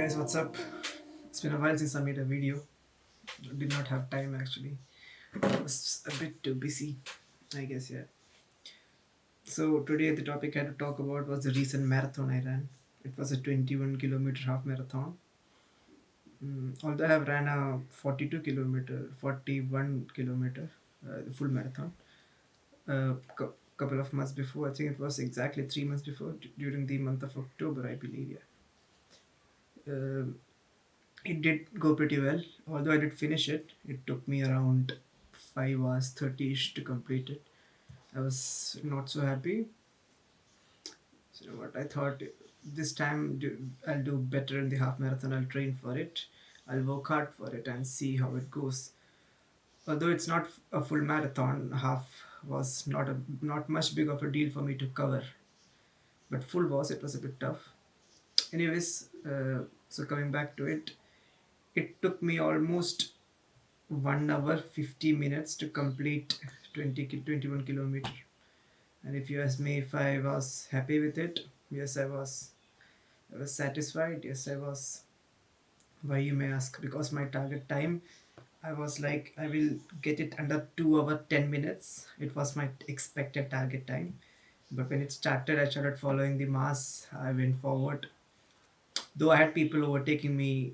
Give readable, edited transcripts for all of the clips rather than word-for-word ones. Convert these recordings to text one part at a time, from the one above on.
Guys, what's up? It's been a while since I made a video. Did not have time actually. I was a bit too busy, I guess, yeah. So today the topic I had to talk about was the recent marathon I ran. It was a 21-kilometer half marathon. Although I have ran a 41 kilometer, the full marathon, couple of months before. I think it was exactly 3 months before, during the month of October, I believe, yeah. It did go pretty well. Although I did finish it, it took me around 5 hours 30ish to complete it. I was not so happy. So you know what I thought, this time I'll do better in the half marathon. I'll train for it. I'll work hard for it and see how it goes. Although it's not a full marathon, half was not much big of a deal for me to cover. But full was, it was a bit tough. Anyways, so coming back to it, it took me almost 1 hour 50 minutes to complete 21 kilometer. And if you ask me if I was happy with it, yes, I was satisfied. Yes, I was. Why, you may ask? Because my target time, I was like, I will get it under 2 hour 10 minutes. It was my expected target time. But when it started, I started following the mass. I went forward. Though I had people overtaking me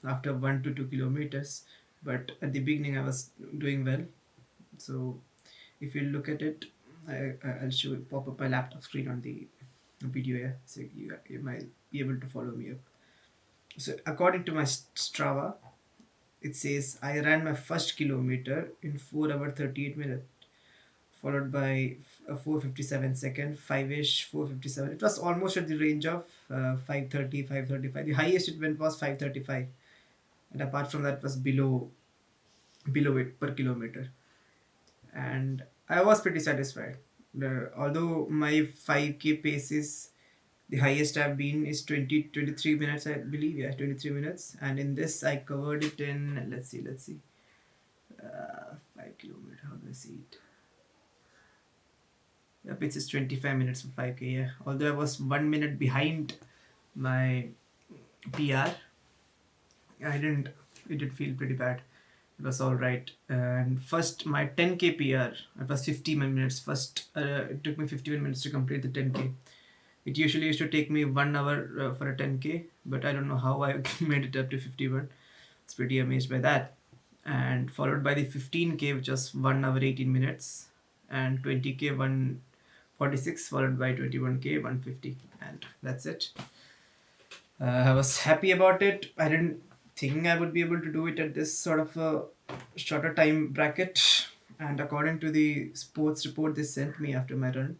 after 1 to 2 kilometers, but at the beginning I was doing well. So if you look at it, I'll show pop up my laptop screen on the video here, so you might be able to follow me up. So according to my Strava, it says I ran my first kilometer in 4 hour 38 minutes, followed by a 4:57 second, 5ish 4:57. It was almost at the range of 5:30, 5:35. The highest it went was 5:35, and apart from that was below it per kilometer. And I was pretty satisfied. Although my 5K pace is the highest I've been is 23 minutes, I believe. Yeah, 23 minutes. And in this, I covered it in, let's see, 5 kilometer. How do I see it? Yep, it's just 25 minutes for 5K. Yeah. Although I was 1 minute behind my PR, I didn't. It did feel pretty bad. It was all right. And first, my 10K PR, it was 51 minutes. First, it took me 51 minutes to complete the 10K. It usually used to take me 1 hour for a 10K, but I don't know how I made it up to 51. It's pretty amazed by that. And followed by the 15K, which was 1 hour 18 minutes, and 20K 146, followed by 21K 150, and that's it. I was happy about it. I didn't think I would be able to do it at this sort of a shorter time bracket. And according to the sports report they sent me after my run,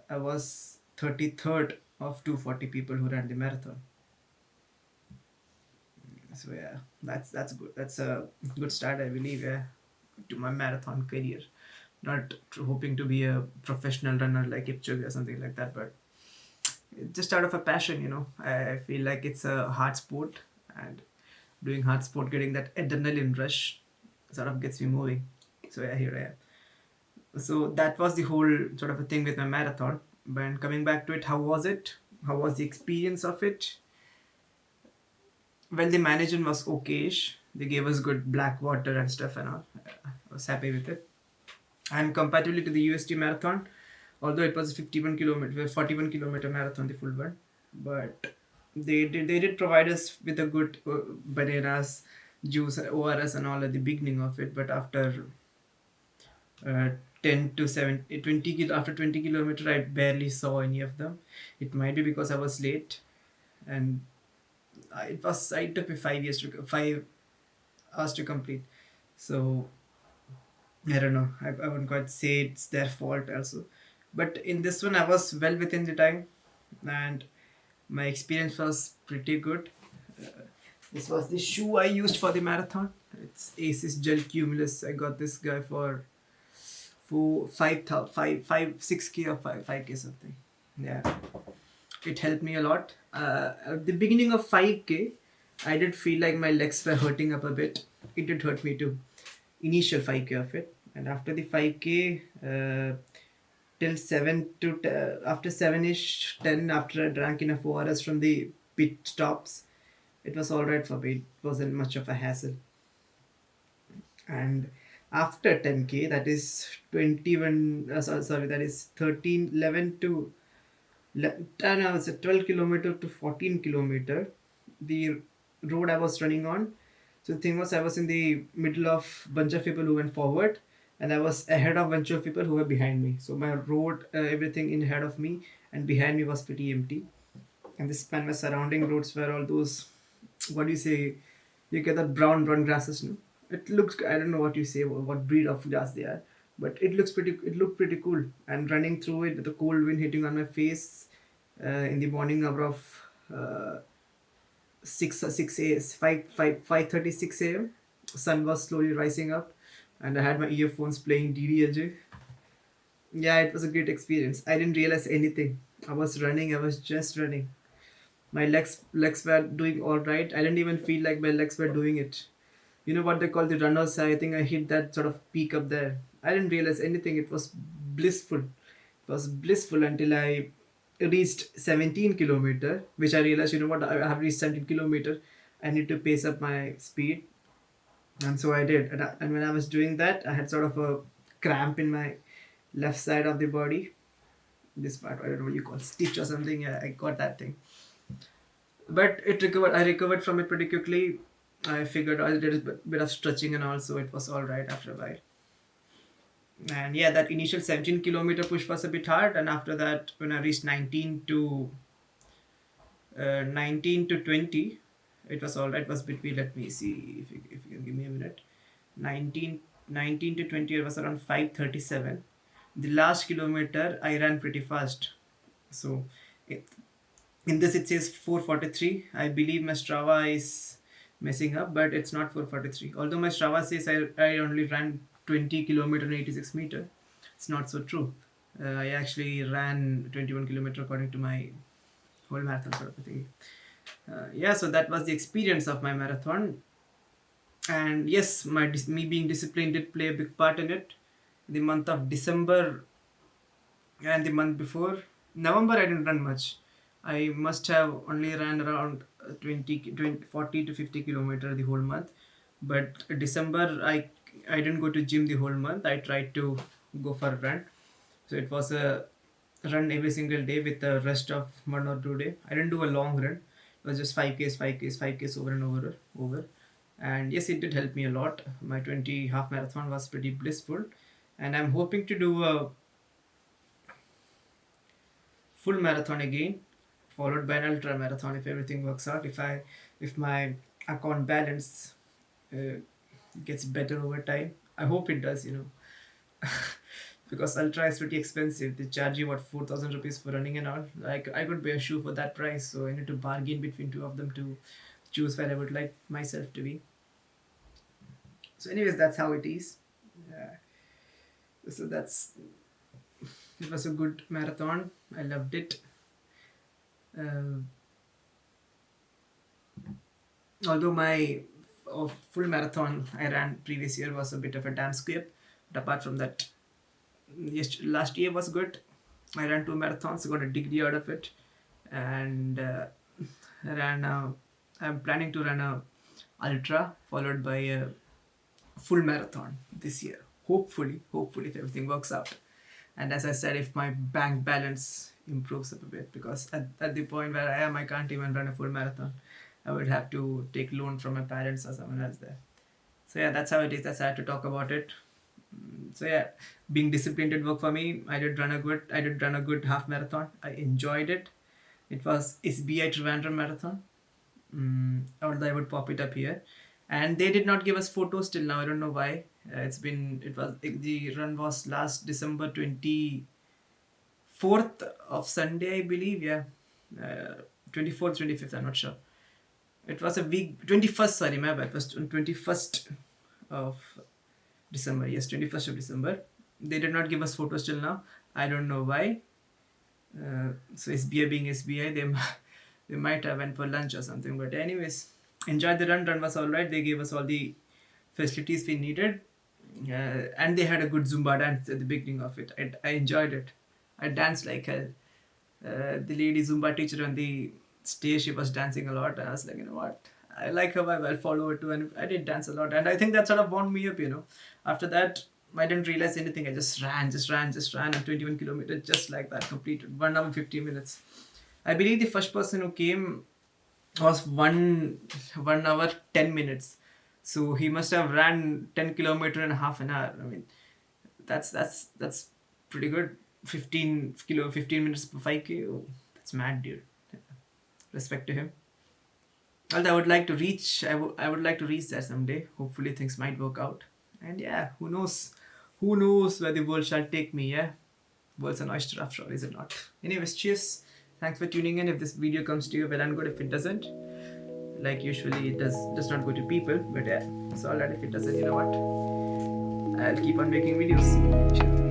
I was 33rd of 240 people who ran the marathon. So yeah, that's good. That's a good start, I believe. Yeah, to my marathon career. Not hoping to be a professional runner like Kipchoge or something like that, but just out of a passion, I feel like it's a hard sport, and doing hard sport, getting that adrenaline rush, sort of gets me moving. So yeah, here I am. So that was the whole sort of a thing with my marathon. But coming back to it, how was it? How was the experience of it? Well, the management was okayish. They gave us good black water and stuff and all. I was happy with it. And comparatively to the UST marathon, although it was a 41 kilometer marathon, the full one, but they did provide us with a good bananas, juice, ORS, and all at the beginning of it. But after uh, 10 to 7, 20 after 20 kilometer, I barely saw any of them. It might be because I was late, and it took me 5 hours to complete. So I don't know. I wouldn't quite say it's their fault also. But in this one, I was well within the time, and my experience was pretty good. This was the shoe I used for the marathon. It's Asus Gel Cumulus. I got this guy for 6K or 5K something. Yeah, it helped me a lot. At the beginning of 5K, I did feel like my legs were hurting up a bit. It did hurt me too. Initial 5K of it, and after the 5K, till 7 to after 7ish 10, after I drank enough ORS from the pit stops. It was all right for me. It wasn't much of a hassle. And after 10K, that is 21, sorry, that is 13, 11 to no, it's a 12 kilometer to 14 kilometer, the road I was running on. So the thing was, I was in the middle of bunch of people who went forward, and I was ahead of bunch of people who were behind me. So my road, everything in ahead of me and behind me was pretty empty. And this span, my surrounding roads were all those, what do you say, you get that brown grasses, no? It looks, I don't know what you say, what breed of grass they are, but it looked pretty cool. And running through it with the cold wind hitting on my face, in the morning hour of, 5:36 a.m. Sun was slowly rising up, and I had my earphones playing DDLJ. Yeah, it was a great experience. I didn't realize anything. I was running. I was just running. My legs were doing all right. I didn't even feel like my legs were doing it. You know what they call the runners high? I think I hit that sort of peak up there. I didn't realize anything. It was blissful. It was blissful until I reached 17 kilometer, which I realized, you know what, I have reached 17 kilometer. I need to pace up my speed. And so I did. And when I was doing that, I had sort of a cramp in my left side of the body. This part, I don't know what you call stitch or something. Yeah, I got that thing. But it recovered. I recovered from it pretty quickly. I figured I did a bit of stretching and also it was all right after a while. And yeah, that initial 17 kilometer push was a bit hard. And after that, when I reached 19 to 20, it was all right. It was between, let me see if you can give me a minute. 19 to 20, it was around 5:37. The last kilometer, I ran pretty fast. So it, in this it says 4:43. I believe my Strava is messing up, but it's not 4:43. Although my Strava says I only ran 20 kilometer and 86 meter, it's not so true. I actually ran 21 kilometer according to my whole marathon sort of a thing. Yeah, so that was the experience of my marathon. And yes, me being disciplined did play a big part in it. The month of December and the month before, November, I didn't run much. I must have only ran around 20, 40 to 50 kilometer the whole month. But December, I didn't go to gym the whole month. I tried to go for a run. So it was a run every single day with the rest of 1 or 2 day. I didn't do a long run. It was just 5Ks, 5Ks, 5Ks over and over. And yes, it did help me a lot. My 20 half marathon was pretty blissful. And I'm hoping to do a full marathon again, followed by an ultra marathon if everything works out. If my account balance uh, gets better over time, I hope it does. Because ultra is pretty expensive. They charge you what, 4,000 rupees for running and all. Like I could buy a shoe for that price, so I need to bargain between two of them to choose where I would like myself to be. So, anyways, that's how it is. Uh, so that's it was a good marathon. I loved it. Uh, Although my full marathon I ran previous year was a bit of a damn squib, but apart from that, yes, last year was good. I ran 2 marathons, got a degree out of it, and ran. I'm planning to run a ultra followed by a full marathon this year. Hopefully, if everything works out. And as I said, if my bank balance improves up a bit, because at the point where I am, I can't even run a full marathon. I would have to take loan from my parents or someone else there. So yeah, that's how it is. That's how I had to talk about it. So yeah, being disciplined did work for me. I did run a good half marathon. I enjoyed it. It was SBI Trivandrum Marathon. Although I would pop it up here, and they did not give us photos till now. I don't know why. The run was last December 24th of Sunday, I believe. Yeah, 24th, 25th. I'm not sure. It was a week, 21st. Sorry, my bad. It was 21st of December. Yes, 21st of December. They did not give us photos till now. I don't know why. So SBI being SBI, they might have went for lunch or something. But anyways, enjoyed the run. Run was all right. They gave us all the facilities we needed, and they had a good Zumba dance at the beginning of it. I enjoyed it. I danced like hell. The lady Zumba teacher on the stage she was dancing a lot, and I was like, you know what, I like her vibe, I'll follow her too. And I did dance a lot, and I think that sort of wound me up, you know. After that, I didn't realize anything. I just ran, and 21 kilometers just like that, completed 1 hour 50 minutes. I believe the first person who came was 1 hour 10 minutes. So he must have ran 10 kilometer in half an hour. I mean, that's pretty good. 15 minutes per 5K. Oh, that's mad, dude. Respect to him. Although I would like to reach, I would like to reach there someday. Hopefully things might work out. And yeah, who knows? Who knows where the world shall take me? Yeah, world's an oyster after all, is it not? Anyways, cheers. Thanks for tuning in. If this video comes to you, well and good. If it doesn't, like usually it does not go to people. But yeah, it's alright if it doesn't. You know what? I'll keep on making videos. Cheers.